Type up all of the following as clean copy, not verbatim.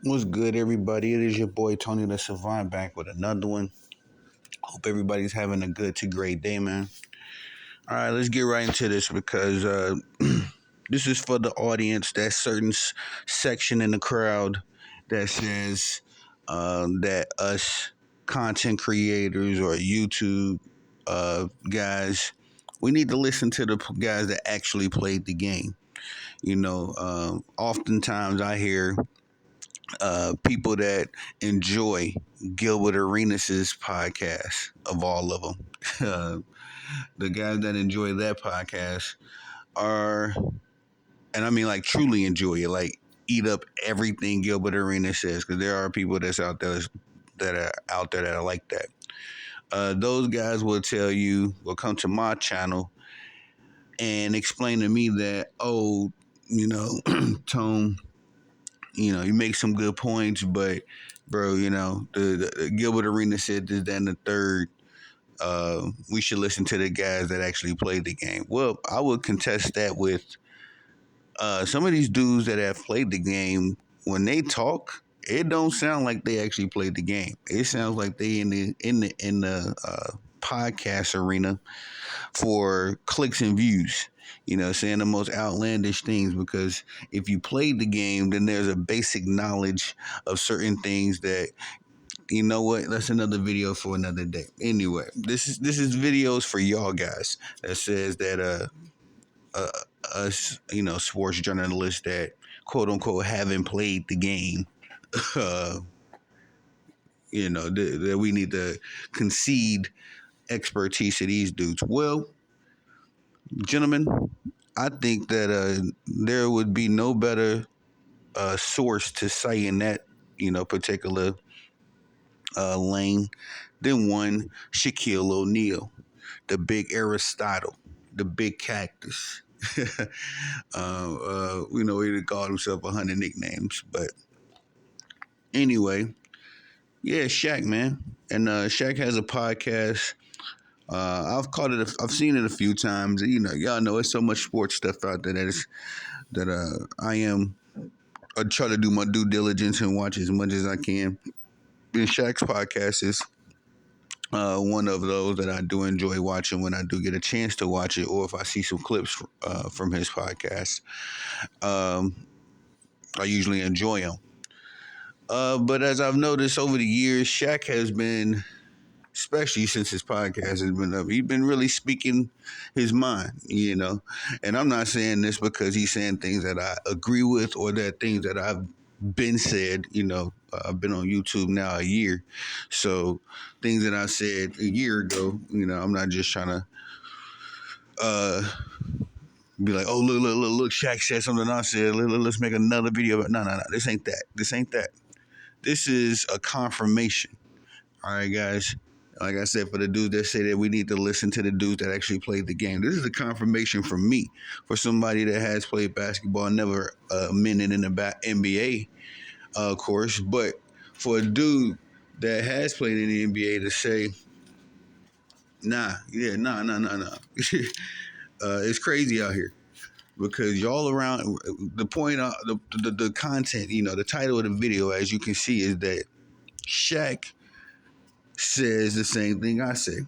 What's good, everybody? It is your boy Tony the Savant back with another one. Hope everybody's having a good to great day, man. All right, let's get right into this because this is for the audience, that certain section in the crowd that says that us content creators or YouTube guys, we need to listen to the guys that actually played the game. Oftentimes I hear people that enjoy Gilbert Arenas' podcast of all of them. The guys that enjoy that podcast are, and I mean like truly enjoy it, like eat up everything Gilbert Arenas says, because there are people that are out there that are like that. Those guys will tell you, will come to my channel and explain to me that, oh, Tone, you make some good points, but bro, the Gilbert Arena said this, that, and the third. We should listen to the guys that actually played the game. Well, I would contest that with some of these dudes that have played the game. When they talk, it don't sound like they actually played the game. It sounds like they in the podcast arena for clicks and views. Saying the most outlandish things, because if you played the game, then there's a basic knowledge of certain things that, you know what, that's another video for another day. Anyway, this is videos for y'all guys that says that uh us, sports journalists that quote unquote haven't played the game, uh that we need to concede expertise to these dudes. Well, gentlemen, I think that there would be no better source to say in that particular lane than one Shaquille O'Neal, the big Aristotle, the big cactus. He called himself 100 nicknames, but anyway, yeah, Shaq, man, and Shaq has a podcast. I've seen it a few times. Y'all know it's so much sports stuff out there that I try to do my due diligence and watch as much as I can. And Shaq's podcast is one of those that I do enjoy watching when I do get a chance to watch it, or if I see some clips from his podcast. Um, I usually enjoy him. But as I've noticed over the years, Shaq has been, especially since his podcast has been up, he's been really speaking his mind. And I'm not saying this because he's saying things that I agree with or that things that I've been said. I've been on YouTube now a year, so things that I said a year ago, I'm not just trying to uh be like, oh, look, Shaq said something I said, let's make another video. But no, this ain't that. This is a confirmation. All right, guys. Like I said, for the dudes that say that we need to listen to the dudes that actually played the game, this is a confirmation from me, for somebody that has played basketball, never a minute in the NBA, of course, but for a dude that has played in the NBA to say, nah. It's crazy out here, because y'all around the point, the content, the title of the video, as you can see, is that Shaq says the same thing I say,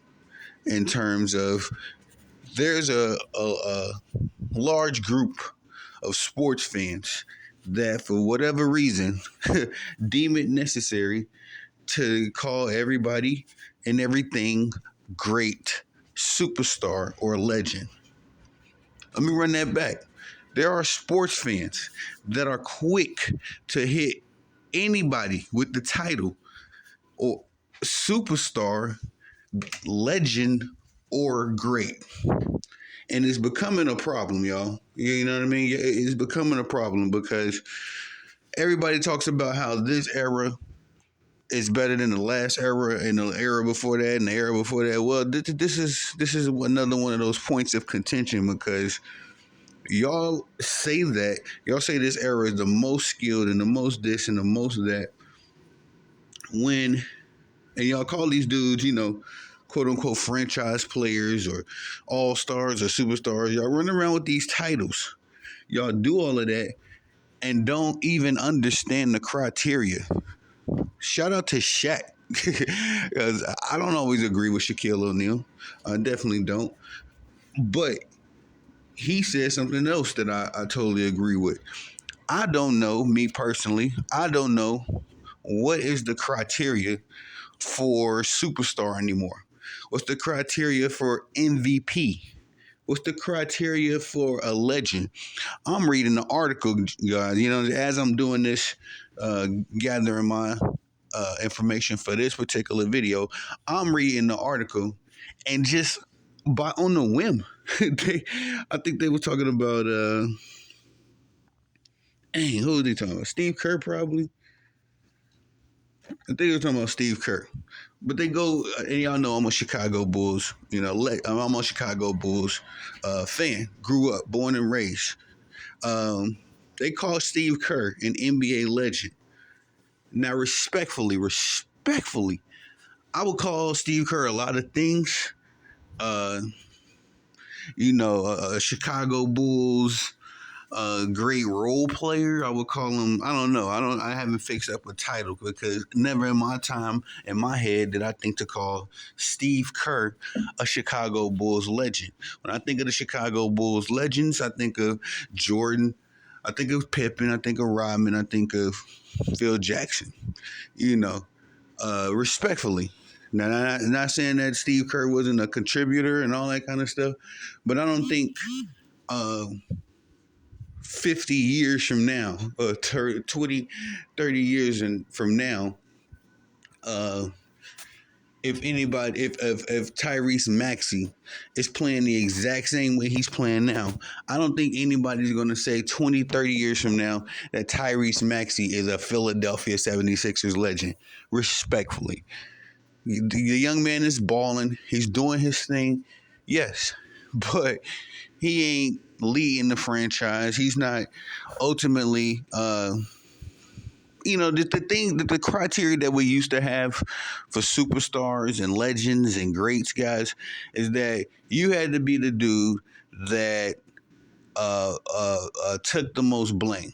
in terms of there's a large group of sports fans that, for whatever reason, deem it necessary to call everybody and everything great, superstar, or legend. Let me run that back. There are sports fans that are quick to hit anybody with the title or superstar, legend, or great. And it's becoming a problem, y'all. You know what I mean? It's becoming a problem because everybody talks about how this era is better than the last era and the era before that and the era before that. Well, this is another one of those points of contention, because y'all say that. Y'all say this era is the most skilled and the most this and the most that. And y'all call these dudes, quote unquote franchise players or all stars or superstars. Y'all run around with these titles. Y'all do all of that. and don't even understand the criteria. Shout out to Shaq. Because I don't always agree with Shaquille O'Neal. I definitely don't. But he said something else that I totally agree with. I don't know, me personally, I don't know what is the criteria for superstar anymore. What's the criteria for MVP? What's the criteria for a legend? I'm reading the article, guys. You know, as I'm doing this, uh, gathering my information for this particular video, I'm reading the article, and just by on the whim, I think they were talking about. Dang, who are they talking about? Steve Kerr, probably. I think they were talking about Steve Kerr. But they go, and y'all know I'm a Chicago Bulls, I'm a Chicago Bulls fan. Grew up, born and raised. Um, they call Steve Kerr an NBA legend. Now, respectfully, I would call Steve Kerr a lot of things. Uh, a Chicago Bulls great role player. I would call him. I don't know. I haven't fixed up a title because never in my time in my head did I think to call Steve Kerr a Chicago Bulls legend. When I think of the Chicago Bulls legends, I think of Jordan. I think of Pippen. I think of Rodman. I think of Phil Jackson. You know, respectfully. Now, not saying that Steve Kerr wasn't a contributor and all that kind of stuff, but I don't think. Uh, 50 years from now, or 20, 30 years from now, uh, if Tyrese Maxey is playing the exact same way he's playing now, I don't think anybody's going to say 20, 30 years from now that Tyrese Maxey is a Philadelphia 76ers legend. Respectfully. The young man is balling. He's doing his thing. Yes. But he ain't leading the franchise. He's not ultimately, the criteria that we used to have for superstars and legends and greats, guys, is that you had to be the dude that took the most blame.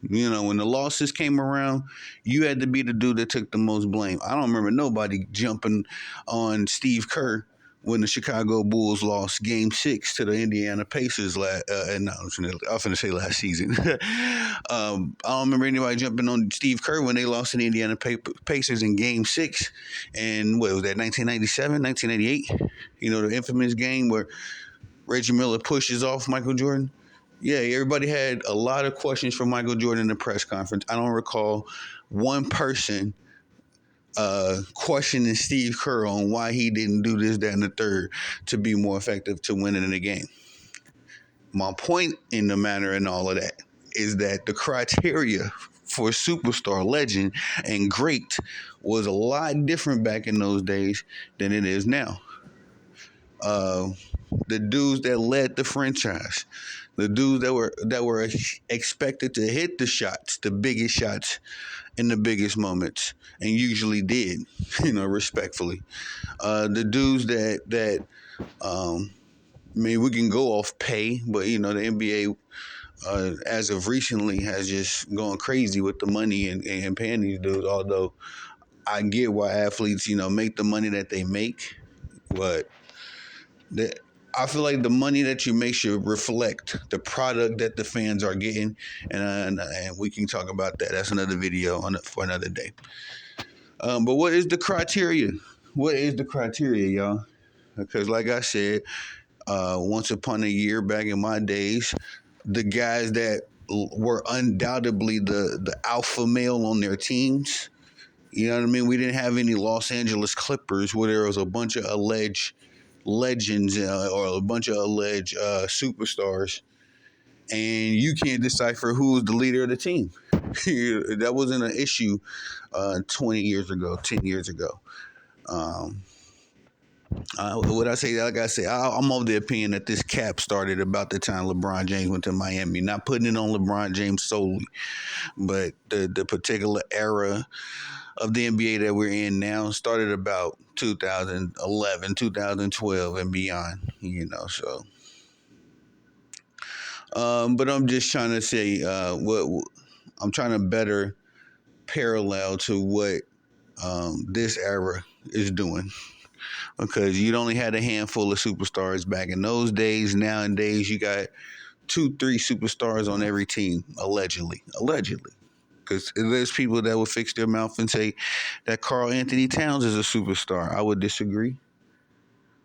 You know, when the losses came around, you had to be the dude that took the most blame. I don't remember nobody jumping on Steve Kerr when the Chicago Bulls lost Game 6 to the Indiana Pacers and I was going to say last season. I don't remember anybody jumping on Steve Kerr when they lost to the Indiana Pacers in Game 6. And what was that, 1997, 1998? You know, the infamous game where Reggie Miller pushes off Michael Jordan. Yeah, everybody had a lot of questions for Michael Jordan in the press conference. I don't recall one person questioning Steve Kerr on why he didn't do this, that, and the third to be more effective to winning in the game. My point in the matter and all of that is that the criteria for superstar, legend, and great was a lot different back in those days than it is now. The dudes that led the franchise, the dudes that were expected to hit the shots, the biggest shots in the biggest moments, and usually did, respectfully. The dudes that I mean, we can go off pay, but the NBA, as of recently, has just gone crazy with the money and paying these dudes. Although I get why athletes, make the money that they make, but I feel like the money that you make should reflect the product that the fans are getting, and we can talk about that. That's another video for another day. But what is the criteria? What is the criteria, y'all? Because, like I said, once upon a year back in my days, the guys that were undoubtedly the alpha male on their teams. You know what I mean? We didn't have any Los Angeles Clippers where there was a bunch of alleged legends or a bunch of alleged superstars, and you can't decipher who was the leader of the team. That wasn't an issue 20 years ago, 10 years ago. What I say, like I say, I'm of the opinion that this cap started about the time LeBron James went to Miami. Not putting it on LeBron James solely, but the particular era of the NBA that we're in now started about 2011, 2012, and beyond. So. But I'm just trying to say what I'm trying to better parallel to what this era is doing because you'd only had a handful of superstars back in those days. Nowadays, you got two, three superstars on every team, allegedly. Because there's people that will fix their mouth and say that Carl Anthony Towns is a superstar. I would disagree.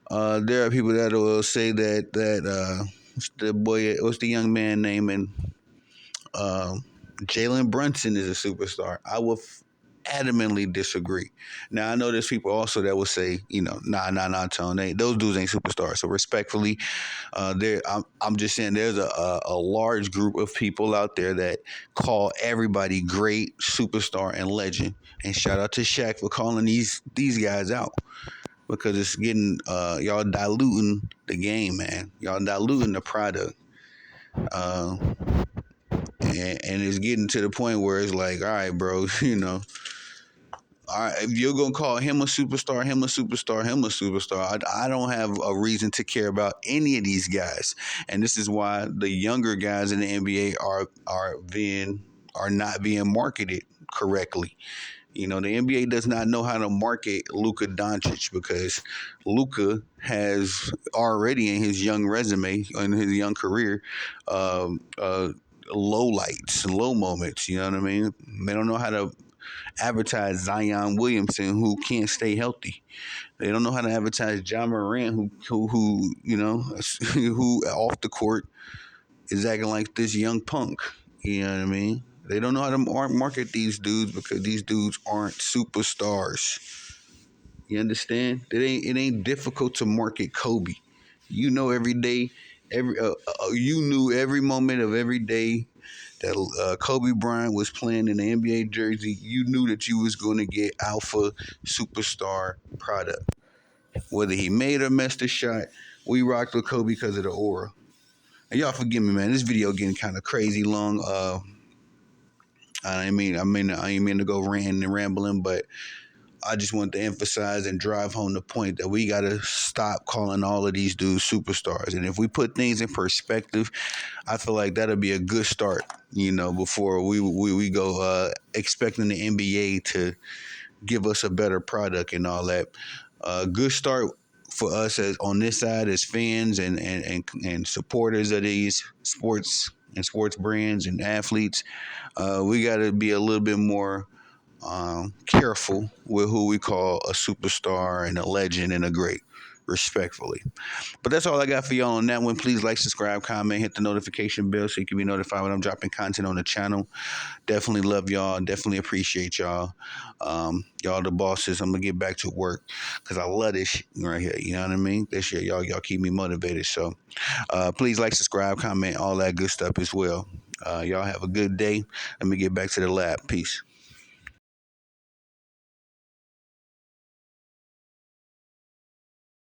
There are people that will say that what's the young man name in uh, Jalen Brunson is a superstar. I will adamantly disagree. Now I know there's people also that will say, nah, Tone, those dudes ain't superstars. So respectfully, I'm just saying there's a large group of people out there that call everybody great, superstar, and legend. And shout out to Shaq for calling these guys out because it's getting y'all diluting the game, man. Y'all diluting the product. Uh, and it's getting to the point where it's like, all right, bro, all right, if you're gonna call him a superstar, him a superstar, him a superstar, I don't have a reason to care about any of these guys, and this is why the younger guys in the NBA are not being marketed correctly. The NBA does not know how to market Luka Doncic because Luka has already in his young resume, in his young career, um, uh, low lights, low moments. You know what I mean? They don't know how to advertise Zion Williamson, who can't stay healthy. They don't know how to advertise John Moran, who who off the court is acting like this young punk. You know what I mean? They don't know how to market these dudes because these dudes aren't superstars. You understand? It ain't difficult to market Kobe. Every day, you knew every moment of every day that Kobe Bryant was playing in the NBA jersey. You knew that you was going to get alpha superstar product. Whether he made or missed a shot, we rocked with Kobe because of the aura. And y'all forgive me, man. This video getting kind of crazy long. I ain't mean to go ranting and rambling, but I just want to emphasize and drive home the point that we got to stop calling all of these dudes superstars. And if we put things in perspective, I feel like that'll be a good start, before we go expecting the NBA to give us a better product and all that. Good start for us as on this side as fans and supporters of these sports brands and athletes. We got to be a little bit more careful with who we call a superstar and a legend and a great, respectfully. But that's all I got for y'all on that one. Please like, subscribe, comment, hit the notification bell so you can be notified when I'm dropping content on the channel. Definitely love y'all. Definitely appreciate y'all. Y'all the bosses. I'm gonna get back to work because I love this shit right here. You know what I mean? This shit, y'all keep me motivated. So please like, subscribe, comment, all that good stuff as well. Y'all have a good day. Let me get back to the lab. Peace.